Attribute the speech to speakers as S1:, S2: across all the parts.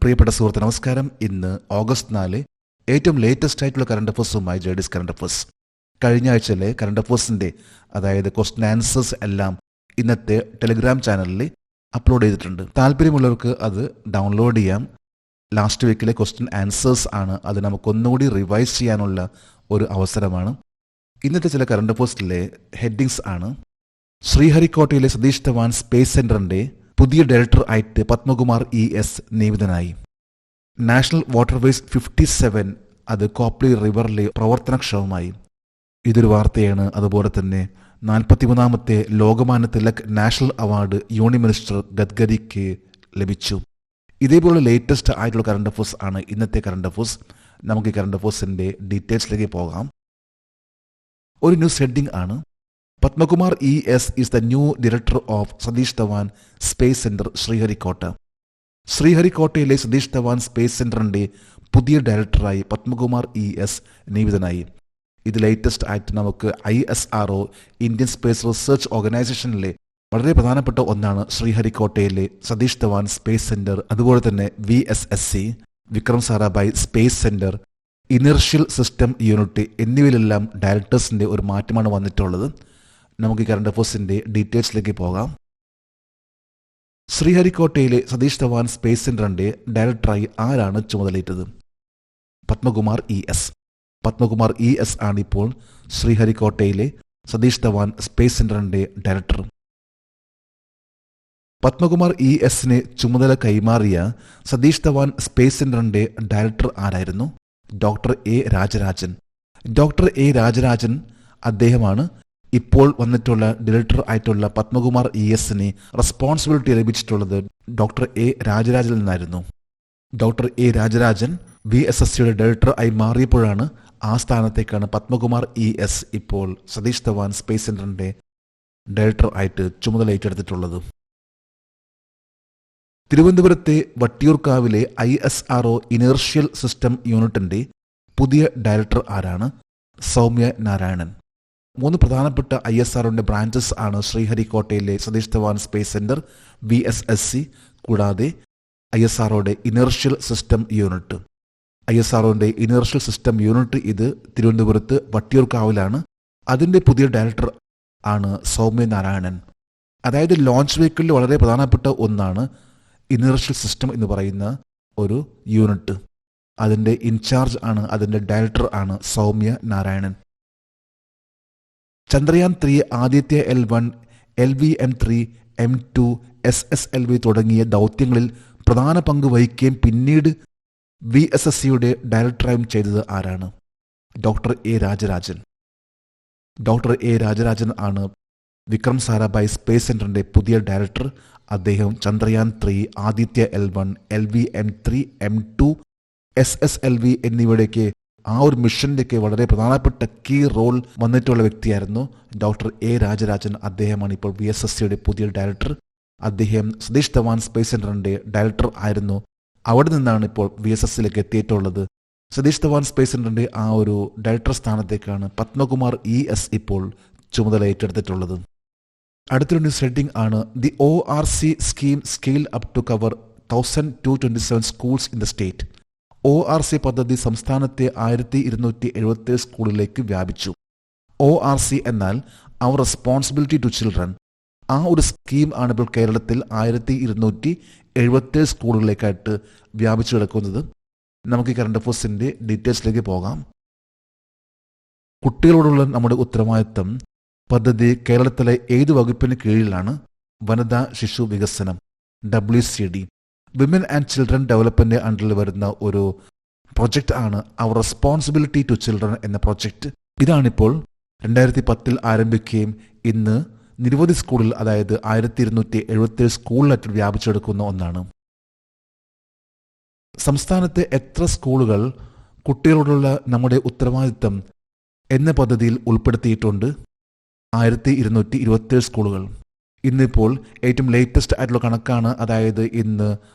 S1: പ്രിയപ്പെട്ട സുഹൃത്ത് നമസ്കാരം. ഇന്ന് ഓഗസ്റ്റ് 4, ഏറ്റവും ലേറ്റസ്റ്റ് ആയിട്ടുള്ള കറണ്ട് അഫേഴ്സുമായി ജേഡിസ് കറണ്ട് അഫേഴ്സ്. കഴിഞ്ഞ ആഴ്ചയിലെ കറണ്ട് അഫേഴ്സിൻ്റെ അതായത് ക്വസ്റ്റ്യൻ ആൻസേഴ്സ് എല്ലാം ഇന്നത്തെ ടെലിഗ്രാം ചാനലിൽ അപ്ലോഡ് ചെയ്തിട്ടുണ്ട്. താല്പര്യമുള്ളവർക്ക് അത് ഡൗൺലോഡ് ചെയ്യാം. ലാസ്റ്റ് വീക്കിലെ ക്വസ്റ്റ്യൻ ആൻസേഴ്സ് ആണ്. അത് നമുക്കൊന്നുകൂടി റിവൈസ് ചെയ്യാനുള്ള ഒരു അവസരമാണ്. ഇന്നത്തെ ചില കറണ്ട് അഫേഴ്സിലെ ഹെഡിങ്സ് ആണ്: ശ്രീഹരിക്കോട്ടയിലെ സതീഷ് ധവാൻ സ്പേസ് സെന്ററിന്റെ പുതിയ ഡയറക്ടർ ആയിട്ട് പത്മകുമാർ ES നിയമിതനായി. നാഷണൽ വാട്ടർവേസ് 57 അത് കോപ്ലി റിവറിലെ പ്രവർത്തനക്ഷമമായി. ഇതൊരു വാർത്തയാണ്. അതുപോലെ തന്നെ 43ാമത്തെ Lokmanya Tilak national award union minister ഗഡ്കരിക്ക് ലഭിച്ചു. ഇതേപോലെ ലേറ്റസ്റ്റ് ആയിട്ടുള്ള കറണ്ട് അഫേഴ്സ് ആണ് ഇന്നത്തെ കറണ്ട് അഫേഴ്സ്. നമുക്ക് ഈ കറണ്ട് അഫേഴ്സിന്റെ ഡീറ്റെയിൽസിലേക്ക് പോകാം. ഒരു ന്യൂസ് ഹെഡിംഗ് ആണ്: Padmakumar ES is the new director of Satish Dhawan space centre Sriharikota. ശ്രീഹരിക്കോട്ടയിലെ സതീഷ് ധവാൻ സ്പേസ് സെന്ററിന്റെ പുതിയ ഡയറക്ടറായി പത്മകുമാർ ES നിയമിതനായി. ഇത് ലേറ്റസ്റ്റ് ആയിട്ട് നമുക്ക് ISRO ഇന്ത്യൻ സ്പേസ് റിസർച്ച് ഓർഗനൈസേഷനിലെ വളരെ പ്രധാനപ്പെട്ട ഒന്നാണ് ശ്രീഹരിക്കോട്ടയിലെ സതീഷ് ധവാൻ സ്പേസ് സെന്റർ. അതുപോലെ തന്നെ VSSC Vikram Sarabhai space centre, inertial system unit എന്നിവയിലെല്ലാം ഡയറക്ടേഴ്സിന്റെ ഒരു മാറ്റമാണ് വന്നിട്ടുള്ളത്. നമുക്ക് ഈ കറണ്ട് അഫേഴ്സിന്റെ ഡീറ്റെയിൽസിലേക്ക് പോകാം. ശ്രീഹരിക്കോട്ടയിലെ സതീഷ് ധവാൻ സ്പേസ് സെന്ററിന്റെ ഡയറക്ടറായി ആരാണ് ചുമതലയേറ്റത്? പത്മകുമാർ ES. പത്മകുമാർ ES ആണ് ഇപ്പോൾ ശ്രീഹരിക്കോട്ടയിലെ സതീഷ് ധവാൻ സ്പേസ് സെന്ററിന്റെ ഡയറക്ടർ. പത്മകുമാർ ESന് ചുമതല കൈമാറിയ സതീഷ് ധവാൻ സ്പേസ് സെന്ററിന്റെ ഡയറക്ടർ ആരായിരുന്നു? Doctor A Rajarajan. Doctor A Rajarajan അദ്ദേഹമാണ് ഇപ്പോൾ വന്നിട്ടുള്ള ഡയറക്ടർ ആയിട്ടുള്ള പത്മകുമാർ ESന് റെസ്പോൺസിബിലിറ്റി ലഭിച്ചിട്ടുള്ളത് ഡോക്ടർ A രാജരാജനിൽ നിന്നായിരുന്നു. ഡോക്ടർ A രാജരാജൻ VSSCയുടെ ഡയറക്ടർ ആയി മാറിയപ്പോഴാണ് ആ സ്ഥാനത്തേക്കാണ് പത്മകുമാർ ES ഇപ്പോൾ സതീഷ് ധവാൻ സ്പേസ് സെന്ററിന്റെ ഡയറക്ടർ ആയിട്ട് ചുമതല ഏറ്റെടുത്തിട്ടുള്ളത്. തിരുവനന്തപുരത്തെ വട്ടിയൂർക്കാവിലെ ISRO ഇനർഷ്യൽ സിസ്റ്റം യൂണിറ്റിന്റെ പുതിയ ഡയറക്ടർ ആരാണ്? സൗമ്യ നാരായണൻ. 3 പ്രധാനപ്പെട്ട ISROന്റെ ബ്രാഞ്ചസ് ആണ് ശ്രീഹരിക്കോട്ടയിലെ Satish Dhawan space centre, VSSC കൂടാതെ ISROയുടെ ഇനർഷ്യൽ സിസ്റ്റം യൂണിറ്റ്. ISROന്റെ ഇനർഷ്യൽ സിസ്റ്റം യൂണിറ്റ് ഇത് തിരുവനന്തപുരത്ത് വട്ടിയൂർക്കാവിലാണ്. അതിന്റെ പുതിയ ഡയറക്ടർ ആണ് സൗമ്യ നാരായണൻ. അതായത് ലോഞ്ച് വെഹിക്കിളിൽ വളരെ പ്രധാനപ്പെട്ട ഒന്നാണ് ഇനർഷ്യൽ സിസ്റ്റം എന്ന് പറയുന്ന ഒരു യൂണിറ്റ്. അതിന്റെ ഇൻചാർജ് ആണ്, അതിന്റെ ഡയറക്ടർ ആണ് Soumya Narayanan. Chandrayaan 3, Aditya L1, LVM3, M2, SSLV തുടങ്ങിയ ദൗത്യങ്ങളിൽ പ്രധാന പങ്ക് വഹിക്കുകയും പിന്നീട് VSSCയുടെ ഡയറക്ടറായും ചെയ്തത് ആരാണ്? Doctor A Rajarajan. Doctor A Rajarajan ആണ് വിക്രം സാരാഭായ് സ്പേസ് സെന്ററിന്റെ പുതിയ ഡയറക്ടർ. അദ്ദേഹം Chandrayaan 3, Aditya L1, LVM3, M2, SSLV എന്നിവയുടെയൊക്കെ ആ ഒരു മിഷനിലേക്ക് വളരെ പ്രധാനപ്പെട്ട കീ റോൾ വന്നിട്ടുള്ള വ്യക്തിയായിരുന്നു ഡോക്ടർ A രാജരാജൻ. അദ്ദേഹമാണ് ഇപ്പോൾ VSSCയുടെ പുതിയ ഡയറക്ടർ. അദ്ദേഹം സതീഷ് ധവാൻ സ്പേസ് സെന്ററിന്റെ ഡയറക്ടർ ആയിരുന്നു. അവിടെ നിന്നാണ് ഇപ്പോൾ VSSCയിലേക്ക് എത്തിയിട്ടുള്ളത്. സതീഷ് ധവാൻ സ്പേസ് സെന്ററിന്റെ ആ ഒരു ഡയറക്ടർ സ്ഥാനത്തേക്കാണ് പത്മകുമാർ ES ഇപ്പോൾ ചുമതല ഏറ്റെടുത്തിട്ടുള്ളത്. അടുത്തൊരു ന്യൂസ് ഹെഡിംഗ് ആണ്: the ORC scheme scale up to cover 1227 schools in the state. ORC പദ്ധതി സംസ്ഥാനത്തെ 1277 സ്കൂളിലേക്ക് വ്യാപിച്ചു. ORC എന്നാൽ അവർ റെസ്പോൺസിബിലിറ്റി ടു ചിൽഡ്രൻ. ആ ഒരു സ്കീം ആണ് ഇപ്പോൾ കേരളത്തിൽ 1277 സ്കൂളുകളിലേക്കായിട്ട് വ്യാപിച്ചു കിടക്കുന്നത്. നമുക്ക് ഈ കറണ്ട് അഫേഴ്സിന്റെ ഡീറ്റെയിൽസിലേക്ക് പോകാം. കുട്ടികളോടുള്ള നമ്മുടെ ഉത്തരവാദിത്തം പദ്ധതി കേരളത്തിലെ ഏത് വകുപ്പിന് കീഴിലാണ്? വനിതാ ശിശു വികസനം, WCD. Women and children development അണ്ടറിൽ വരുന്ന ഒരു പ്രൊജക്റ്റ് ആണ് അവർ റെസ്പോൺസിബിലിറ്റി ടു ചിൽഡ്രൻ എന്ന പ്രൊജക്റ്റ്. ഇതാണിപ്പോൾ 2010 ആരംഭിക്കുകയും ഇന്ന് നിരവധി സ്കൂളിൽ, അതായത് 1277 സ്കൂളിലായിട്ട് വ്യാപിച്ചെടുക്കുന്ന ഒന്നാണ്. സംസ്ഥാനത്തെ എത്ര സ്കൂളുകൾ കുട്ടികളോടുള്ള നമ്മുടെ ഉത്തരവാദിത്തം എന്ന പദ്ധതിയിൽ ഉൾപ്പെടുത്തിയിട്ടുണ്ട്? 1227 സ്കൂളുകൾ. ഇന്നിപ്പോൾ ഏറ്റവും ലേറ്റസ്റ്റ് ആയിട്ടുള്ള കണക്കാണ്. അതായത് ഇന്ന്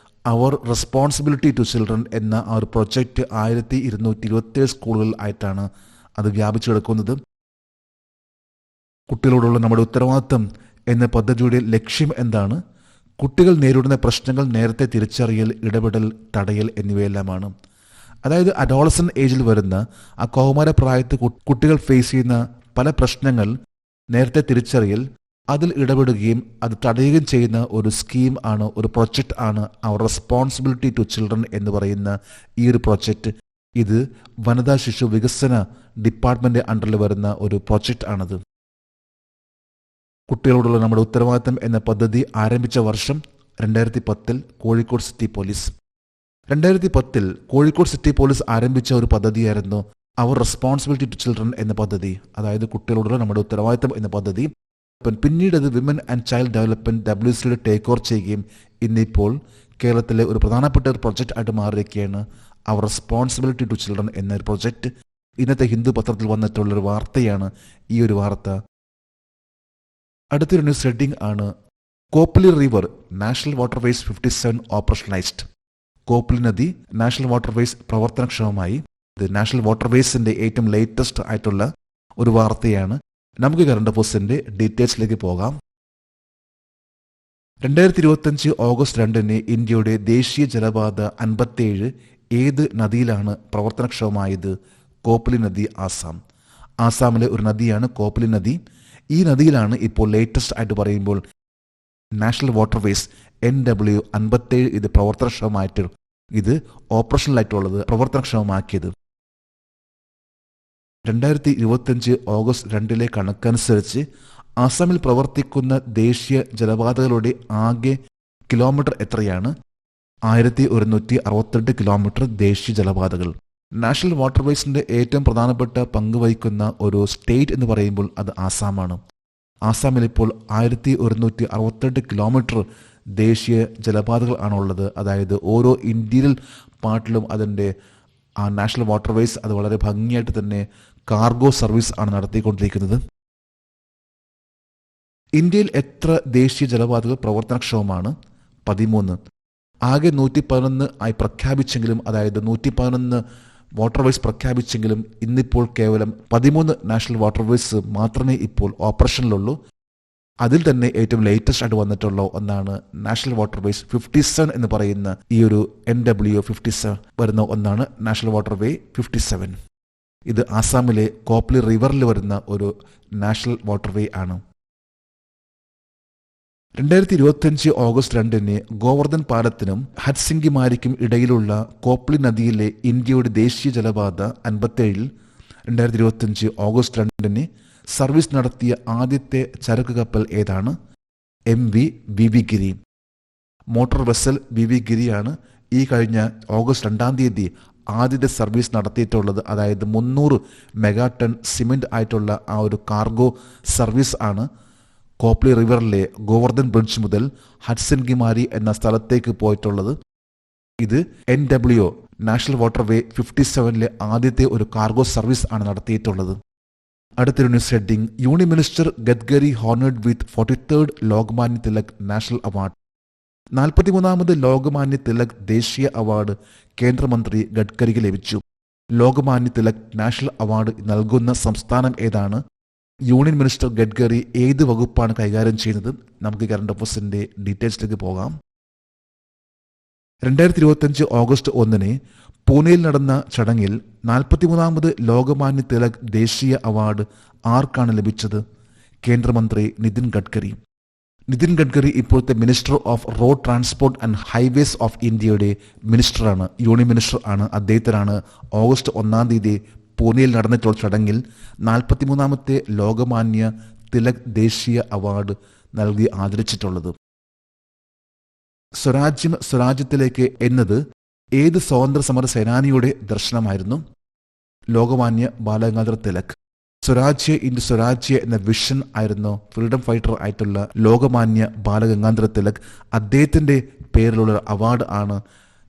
S1: അവർ റെസ്പോൺസിബിലിറ്റി ടു ചിൽഡ്രൻ എന്ന ആ ഒരു പ്രൊജക്റ്റ് 1227 സ്കൂളുകൾ ആയിട്ടാണ് അത് വ്യാപിച്ചു കിടക്കുന്നത്. കുട്ടികളോടുള്ള നമ്മുടെ ഉത്തരവാദിത്തം എന്ന പദ്ധതിയുടെ ലക്ഷ്യം എന്താണ്? കുട്ടികൾ നേരിടുന്ന പ്രശ്നങ്ങൾ നേരത്തെ തിരിച്ചറിയൽ, ഇടപെടൽ, തടയൽ എന്നിവയെല്ലാമാണ്. അതായത് അഡോളസൻ ഏജിൽ വരുന്ന ആ കൗമാര പ്രായത്ത് കുട്ടികൾ ഫേസ് ചെയ്യുന്ന പല പ്രശ്നങ്ങൾ നേരത്തെ തിരിച്ചറിയൽ, അതിൽ ഇടപെടുകയും അത് തടയുകയും ചെയ്യുന്ന ഒരു സ്കീം ആണ്, ഒരു പ്രൊജക്റ്റ് ആണ് അവർ റെസ്പോൺസിബിലിറ്റി ടു ചിൽഡ്രൻ എന്ന് പറയുന്ന ഈ ഒരു പ്രൊജക്റ്റ്. ഇത് വനിതാ ശിശു വികസന ഡിപ്പാർട്ട്മെന്റ് അണ്ടറിൽ വരുന്ന ഒരു പ്രൊജക്റ്റ് ആണത്. കുട്ടികളോടുള്ള നമ്മുടെ ഉത്തരവാദിത്തം എന്ന പദ്ധതി ആരംഭിച്ച വർഷം 2010 Kozhikode city police. 2010 Kozhikode city police ആരംഭിച്ച ഒരു പദ്ധതിയായിരുന്നു അവർ റെസ്പോൺസിബിലിറ്റി ടു ചിൽഡ്രൻ എന്ന പദ്ധതി, അതായത് കുട്ടികളോടുള്ള നമ്മുടെ ഉത്തരവാദിത്തം എന്ന പദ്ധതി. പിന്നീട് അത് women and child development WCD take over ചെയ്യുകയും ഇന്നിപ്പോൾ കേരളത്തിലെ ഒരു പ്രധാനപ്പെട്ട ഒരു പ്രൊജക്റ്റ് ആയിട്ട് മാറിയിരിക്കുകയാണ് അവർ റെസ്പോൺസിബിലിറ്റി ടു ചിൽഡ്രൻ എന്നൊരു പ്രൊജക്റ്റ്. ഇന്നത്തെ ഹിന്ദു പത്രത്തിൽ വന്നിട്ടുള്ളൊരു വാർത്തയാണ് ഈ ഒരു വാർത്ത. അടുത്തൊരു ന്യൂസ് ഹെഡിംഗ് ആണ് കോപ്ലി റിവർ നാഷണൽ വാട്ടർവേസ് 57 ഓപ്പറേഷണലൈസ്ഡ്. കോപ്ലി നദി നാഷണൽ വാട്ടർവേസ് പ്രവർത്തനക്ഷമമായി. ഇത് നാഷണൽ വാട്ടർവേസിന്റെ ഏറ്റവും ലേറ്റസ്റ്റ് ആയിട്ടുള്ള ഒരു വാർത്തയാണ്. നമുക്ക് കറണ്ട് അഫയേഴ്സിന്റെ ഡീറ്റെയിൽസിലേക്ക് പോകാം. 2025 ഓഗസ്റ്റ് 2 ഇന്ത്യയുടെ ദേശീയ ജലപാത 57 ഏത് നദിയിലാണ് പ്രവർത്തനക്ഷമമായത്? കോപ്ലി നദി, ആസാം. ആസാമിലെ ഒരു നദിയാണ് കോപ്ലി നദി. ഈ നദിയിലാണ് ഇപ്പോൾ ലേറ്റസ്റ്റ് ആയിട്ട് പറയുമ്പോൾ നാഷണൽ വാട്ടർവേസ് NW 57 ഇത് പ്രവർത്തനക്ഷമമായിട്ട്, ഇത് ഓപ്പറേഷണലായിട്ടുള്ളത് പ്രവർത്തനക്ഷമമാക്കിയത്. 2025 ഓഗസ്റ്റ് 2 കണക്കനുസരിച്ച് ആസാമിൽ പ്രവർത്തിക്കുന്ന ദേശീയ ജലപാതകളുടെ ആകെ കിലോമീറ്റർ എത്രയാണ്? 1168 കിലോമീറ്റർ ദേശീയ ജലപാതകൾ. നാഷണൽ വാട്ടർവേസിന്റെ ഏറ്റവും പ്രധാനപ്പെട്ട പങ്ക് വഹിക്കുന്ന ഒരു സ്റ്റേറ്റ് എന്ന് പറയുമ്പോൾ അത് ആസാമാണ്. ആസാമിൽ ഇപ്പോൾ 1168 കിലോമീറ്റർ ദേശീയ ജലപാതകൾ ആണുള്ളത്. അതായത് ഓരോ ഇന്ത്യയിൽ പാർട്ടിലും അതിൻ്റെ ആ നാഷണൽ വാട്ടർവേസ് അത് വളരെ ഭംഗിയായിട്ട് തന്നെ കാർഗോ സർവീസ് ആണ് നടത്തിക്കൊണ്ടിരിക്കുന്നത്. ഇന്ത്യയിൽ എത്ര ദേശീയ ജലപാതകൾ പ്രവർത്തനക്ഷമമാണ്? 13. ആകെ 111 ആയി പ്രഖ്യാപിച്ചെങ്കിലും, അതായത് 111 വാട്ടർവേസ് പ്രഖ്യാപിച്ചെങ്കിലും ഇന്നിപ്പോൾ കേവലം 13 നാഷണൽ വാട്ടർവേസ് മാത്രമേ ഇപ്പോൾ ഓപ്പറേഷനിലുള്ളൂ. അതിൽ തന്നെ ഏറ്റവും ലേറ്റസ്റ്റ് ആയിട്ട് വന്നിട്ടുള്ള ഒന്നാണ് നാഷണൽ വാട്ടർവേസ് 57 എന്ന് പറയുന്ന ഈ ഒരു NW 57 വരുന്ന ഒന്നാണ് നാഷണൽ വാട്ടർവേ 57. ഇത് ആസാമിലെ കോപ്ലി റിവറിൽ വരുന്ന ഒരു നാഷണൽ വാട്ടർവേ ആണ്. 2025 ഓഗസ്റ്റ് 2 ഗോവർദ്ധൻ പാലത്തിനും ഹത്സിംഗിമാരിക്കും ഇടയിലുള്ള കോപ്ലി നദിയിലെ ഇന്ത്യയുടെ ദേശീയ ജലപാത 57 2025 ഓഗസ്റ്റ് 2 സർവീസ് നടത്തിയ ആദ്യത്തെ ചരക്ക് കപ്പൽ ഏതാണ്? MV VV ഗിരി. മോട്ടോർ വെസൽ VV ഗിരിയാണ് ഈ കഴിഞ്ഞ ഓഗസ്റ്റ് 2 ആദ്യത്തെ സർവീസ് നടത്തിയിട്ടുള്ളത്. അതായത് 300 മെഗാടൺ സിമെന്റ് ആയിട്ടുള്ള ആ ഒരു കാർഗോ സർവീസ് ആണ് കോപ്ലി റിവറിലെ ഗോവർദ്ധൻ ബ്രിഡ്ജ് മുതൽ ഹട്സൻഗിമാരി എന്ന സ്ഥലത്തേക്ക് പോയിട്ടുള്ളത്. ഇത് NW നാഷണൽ വാട്ടർവേ 57 ആദ്യത്തെ ഒരു കാർഗോ സർവീസ് ആണ് നടത്തിയിട്ടുള്ളത്. അടുത്തൊരു news heading union minister Gadkari honoured with 43rd Lokmanya Tilak national award. 43ാമത് ലോകമാന്യ തിലക് ദേശീയ അവാർഡ് കേന്ദ്രമന്ത്രി ഗഡ്കരിക്ക് ലഭിച്ചു. ലോകമാന്യ തിലക് നാഷണൽ അവാർഡ് നൽകുന്ന സംസ്ഥാനം ഏതാണ്? യൂണിയൻ മിനിസ്റ്റർ ഗഡ്കരി ഏത് വകുപ്പാണ് കൈകാര്യം ചെയ്യുന്നത്? നമുക്ക് കറണ്ട് അഫയേഴ്സിന്റെ ഡീറ്റെയിൽസിലേക്ക് പോകാം. 2025 ഓഗസ്റ്റ് 1 പൂനെയിൽ നടന്ന ചടങ്ങിൽ 43ാമത് ലോകമാന്യ തിലക് ദേശീയ അവാർഡ് ആർക്കാണ് ലഭിച്ചത്? കേന്ദ്രമന്ത്രി നിതിൻ ഗഡ്കരി. നിതിൻ ഗഡ്കരി ഇപ്പോഴത്തെ minister off road transport and highways of ഇന്ത്യയുടെ മിനിസ്റ്ററാണ്, യൂണിയൻ മിനിസ്റ്റർ ആണ്. അദ്ദേഹത്തിനാണ് ഓഗസ്റ്റ് 1 പൂനെയിൽ നടന്നിട്ടുള്ള ചടങ്ങിൽ 43ാമത്തെ ലോകമാന്യ തിലക് ദേശീയ അവാർഡ് നൽകി ആദരിച്ചിട്ടുള്ളത്. സ്വരാജ്യം സ്വരാജ്യത്തിലേക്ക് എന്നത് ഏത് സ്വാതന്ത്ര്യ സമര സേനാനിയുടെ ദർശനമായിരുന്നു? ലോകമാന്യ ബാലഗംഗാധർ തിലക്. സ്വരാജ്യ ഇന്ത്യ സ്വരാജ്യ എന്ന വിഷൻ ആയിരുന്നു ഫ്രീഡം ഫൈറ്റർ ആയിട്ടുള്ള ലോകമാന്യ ബാലഗംഗാധർ തിലക്. അദ്ദേഹത്തിന്റെ പേരിലുള്ള അവാർഡ് ആണ്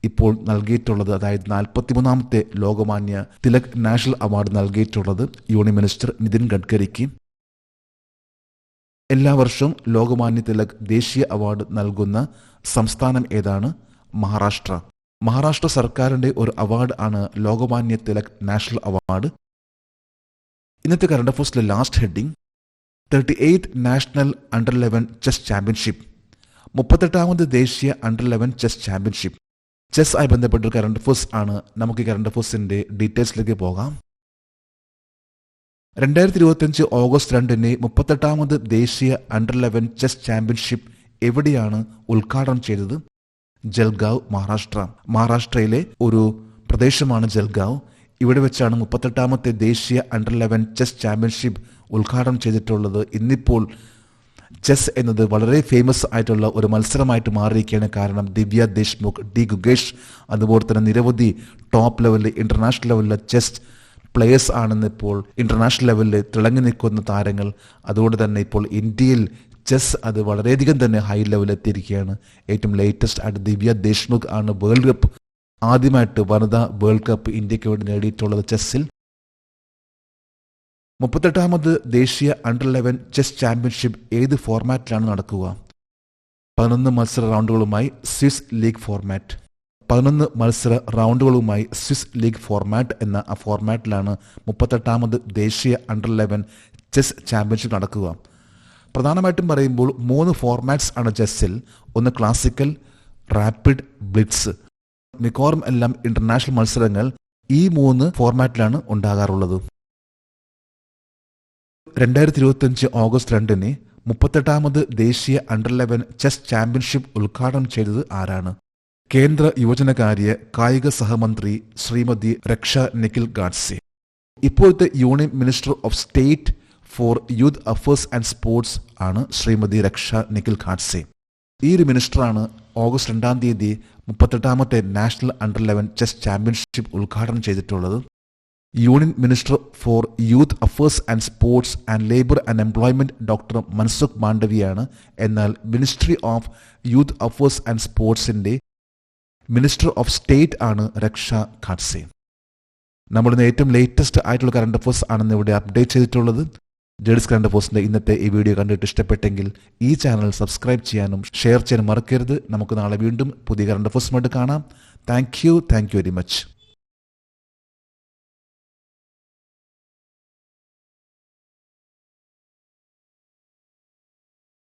S1: ഇപ്പോൾ നൽകിയിട്ടുള്ളത്. അതായത് 43ാമത്തെ ലോകമാന്യ തിലക് നാഷണൽ അവാർഡ് നൽകിയിട്ടുള്ളത് യൂണിയൻ മിനിസ്റ്റർ നിതിൻ ഗഡ്കരിക്ക്. എല്ലാ വർഷവും ലോകമാന്യ തിലക് ദേശീയ അവാർഡ് നൽകുന്ന സംസ്ഥാനം ഏതാണ്? മഹാരാഷ്ട്ര. മഹാരാഷ്ട്ര സർക്കാരിന്റെ ഒരു അവാർഡ് ആണ് ലോകമാന്യ തിലക് നാഷണൽ അവാർഡ്. ഇന്നത്തെ current affairs last heading 38th national under 11 chess championship. 38ാമത് ദേശീയ അണ്ടർ 11 ചെസ് ചാമ്പ്യൻഷിപ്പ്. ചെസ് ആയി ബന്ധപ്പെട്ട ഒരു കറണ്ട് അഫയേഴ്സ് ആണ്. നമുക്ക് ഈ കറണ്ട് അഫയേഴ്സിന്റെ ഡീറ്റെയിൽസിലേക്ക് പോകാം. 2025 ഓഗസ്റ്റ് 2 38ാമത് ദേശീയ അണ്ടർ 11 ചെസ് ചാമ്പ്യൻഷിപ്പ് എവിടെയാണ് ഉദ്ഘാടനം ചെയ്തത്? ജൽഗാവ്, മഹാരാഷ്ട്ര. മഹാരാഷ്ട്രയിലെ ഒരു പ്രദേശമാണ് ജൽഗാവ്. ഇവിടെ വെച്ചാണ് 38ാമത്തെ ദേശീയ അണ്ടർ 11 ചെസ് ചാമ്പ്യൻഷിപ്പ് ഉദ്ഘാടനം ചെയ്തിട്ടുള്ളത്. ഇന്നിപ്പോൾ ചെസ് എന്നത് വളരെ ഫേമസ് ആയിട്ടുള്ള ഒരു മത്സരമായിട്ട് മാറിയിരിക്കുകയാണ്. കാരണം ദിവ്യ ദേശ്മുഖ്, ഡി ഗുഗേഷ്, അതുപോലെ തന്നെ നിരവധി ടോപ്പ് ലെവലിൽ ഇന്റർനാഷണൽ ലെവലിലെ ചെസ് പ്ലേയേഴ്സ് ആണെന്ന് ഇപ്പോൾ ഇന്റർനാഷണൽ ലെവലിൽ തിളങ്ങി നിൽക്കുന്ന താരങ്ങൾ. അതുകൊണ്ട് തന്നെ ഇപ്പോൾ ഇന്ത്യയിൽ ചെസ് അത് വളരെയധികം തന്നെ ഹൈ ലെവലിൽ എത്തിയിരിക്കുകയാണ്. ഏറ്റവും ലേറ്റസ്റ്റ് ആയിട്ട് ദിവ്യ ദേശ്മുഖ് ആണ് വേൾഡ് കപ്പ് ആദ്യമായിട്ട് വനിതാ വേൾഡ് കപ്പ് ഇന്ത്യക്ക് വേണ്ടി നേടിയിട്ടുള്ളത് ചെസ്സിൽ. 38ാമത് ദേശീയ അണ്ടർ 11 ചെസ് ചാമ്പ്യൻഷിപ്പ് ഏത് ഫോർമാറ്റിലാണ് നടക്കുക? 11 മത്സര റൗണ്ടുകളുമായി സ്വിസ് ലീഗ് ഫോർമാറ്റ്. 11 മത്സര റൗണ്ടുകളുമായി സ്വിസ് ലീഗ് ഫോർമാറ്റ് എന്ന ആ ഫോർമാറ്റിലാണ് 38ാമത് ദേശീയ അണ്ടർ 11 ചെസ് ചാമ്പ്യൻഷിപ്പ് നടക്കുക. പ്രധാനമായിട്ടും പറയുമ്പോൾ 3 ഫോർമാറ്റ്സ് ആണ് ചെസ്സിൽ. ഒന്ന് ക്ലാസിക്കൽ, റാപ്പിഡ്, ബ്ലിറ്റ്സ്. മിക്കവാറും എല്ലാം ഇന്റർനാഷണൽ മത്സരങ്ങൾ ഈ 3 ഫോർമാറ്റിലാണ് ഉണ്ടാകാറുള്ളത്. 2025 ഓഗസ്റ്റ് 2 38ാമത് ദേശീയ അണ്ടർ 11 ചെസ് ചാമ്പ്യൻഷിപ്പ് ഉദ്ഘാടനം ചെയ്തത് ആരാണ്? കേന്ദ്ര യുവജനകാര്യ കായിക സഹമന്ത്രി ശ്രീമതി രക്ഷ നിഖിൽ ഖാഡ്സെ. ഇപ്പോഴത്തെ union minister of state for youth affairs and sports ആണ് ശ്രീമതി രക്ഷ നിഖിൽ ഖാഡ്സെ. ഈ ഒരു മിനിസ്റ്ററാണ് ഓഗസ്റ്റ് 2 38ാമത്തെ നാഷണൽ അണ്ടർ 11 ചെസ് ചാമ്പ്യൻഷിപ്പ് ഉദ്ഘാടനം ചെയ്തിട്ടുള്ളത്. Union minister for youth affairs and sports and labour and employment doctor Mansukh മാണ്ഡവിയാണ്. എന്നാൽ ministry of youth affairs and സ്പോർട്സിന്റെ മിനിസ്റ്റർ ഓഫ് സ്റ്റേറ്റ് ആണ് രക്ഷ ഖാഡ്സെ. നമ്മളിന്ന് ഏറ്റവും ലേറ്റസ്റ്റ് ആയിട്ടുള്ള കറണ്ട് അഫയേഴ്സ് ആണെന്ന് ഇവിടെ അപ്ഡേറ്റ് ചെയ്തിട്ടുള്ളത്. ജേഡിസ് കറണ്ട് അഫയേഴ്സിന്റെ ഇന്നത്തെ ഈ വീഡിയോ കണ്ടിട്ട് ഇഷ്ടപ്പെട്ടെങ്കിൽ ഈ ചാനൽ സബ്സ്ക്രൈബ് ചെയ്യാനും ഷെയർ ചെയ്യാനും മറക്കരുത്. നമുക്ക് നാളെ വീണ്ടും പുതിയ കറണ്ട് അഫയേഴ്സുമായിട്ട് കാണാം. Thank you very much.